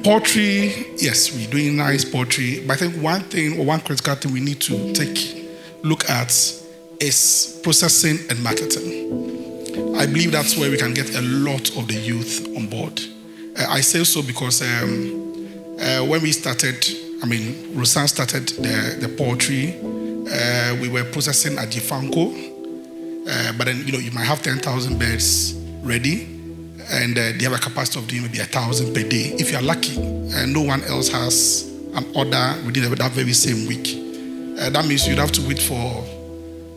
Poultry, yes, we're doing nice poultry. But I think one thing, or one critical thing we need to look at is processing and marketing. I believe that's where we can get a lot of the youth on board. I say so because when we started, Rosan started the poultry, we were processing at Jifanko, but then, you might have 10,000 birds ready, and they have a capacity of doing maybe 1,000 per day. If you are lucky, and no one else has an order within that very same week, that means you'd have to wait for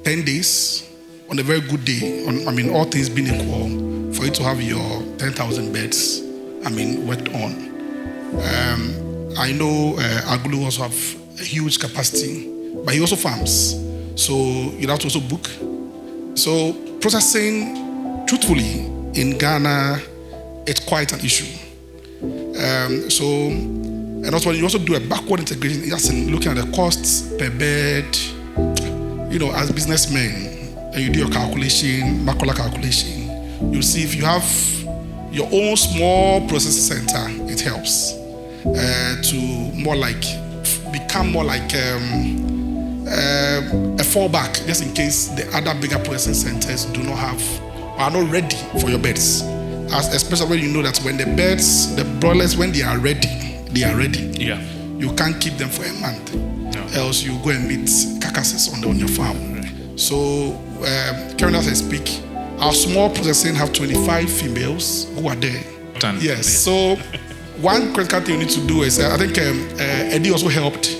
10 days on a very good day, all things being equal, for you to have your 10,000 beds, worked on. I know Agulu also have a huge capacity, but he also farms. So you'd have to also book. So processing, truthfully, in Ghana, it's quite an issue. And also you also do a backward integration, just in looking at the costs per bed. As businessmen, and you do your calculation, macro calculation, you see if you have your own small processing center, it helps to become more like a fallback, just in case the other bigger processing centers do not have or are not ready for your beds. Especially when you know that when the broilers, when they are ready, they are ready. Yeah. You can't keep them for a month. No. Else you go and meet carcasses on your farm. Right. So, currently as I speak, our small processing have 25 females who are there. Done. Yes. So, one critical thing you need to do is, I think Eddie also helped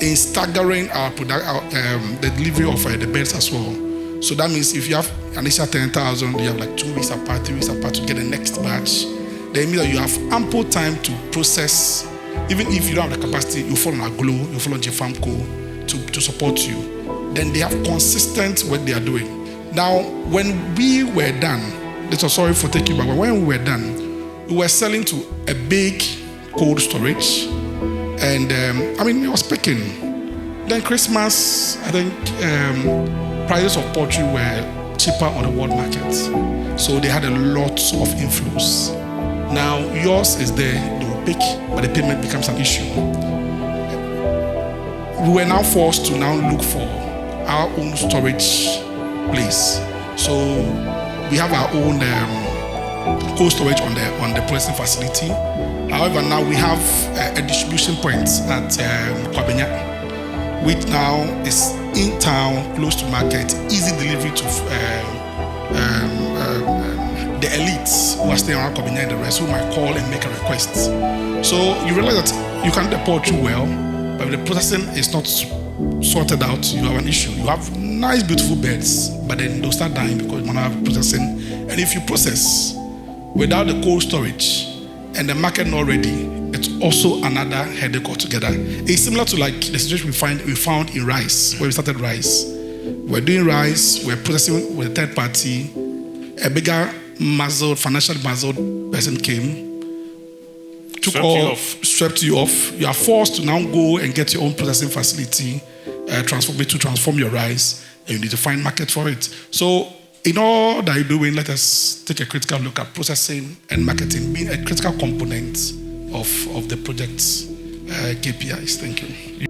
in staggering the delivery of the beds as well. So that means if you have initial 10,000, you have like 2 weeks apart, 3 weeks apart to get the next batch. Then it means that you have ample time to process. Even if you don't have the capacity, you fall on Aglo, you fall on JFAMCO to support you. Then they have consistent work they are doing. Now, when we were done, sorry for taking back, but when we were done, we were selling to a big cold storage. And it was picking. Then Christmas, I think prices of poultry were cheaper on the world market. So they had a lot of inflows. Now, yours is there, they will pick, but the payment becomes an issue. We were now forced to now look for our own storage place. So we have our own cold storage on the processing facility. However, now we have a distribution point at Kwabenya, which now is in town, close to market, easy delivery to the elites who are staying around Kwabenya and the rest, who might call and make a request. So you realize that you can do the poultry well, but if the processing is not sorted out, you have an issue. You have nice, beautiful beds, but then they'll start dying because you might not have processing. And if you process without the cold storage and the market not ready, it's also another headache altogether. It's similar to like the situation we found in rice, where we started rice. We're doing rice, we're processing with a third party. A bigger financially muzzled person came, swept you off. You are forced to now go and get your own processing facility, transform your rice, and you need to find market for it. So in all that you're doing, let us take a critical look at processing and marketing being a critical component of the project's KPIs. Thank you.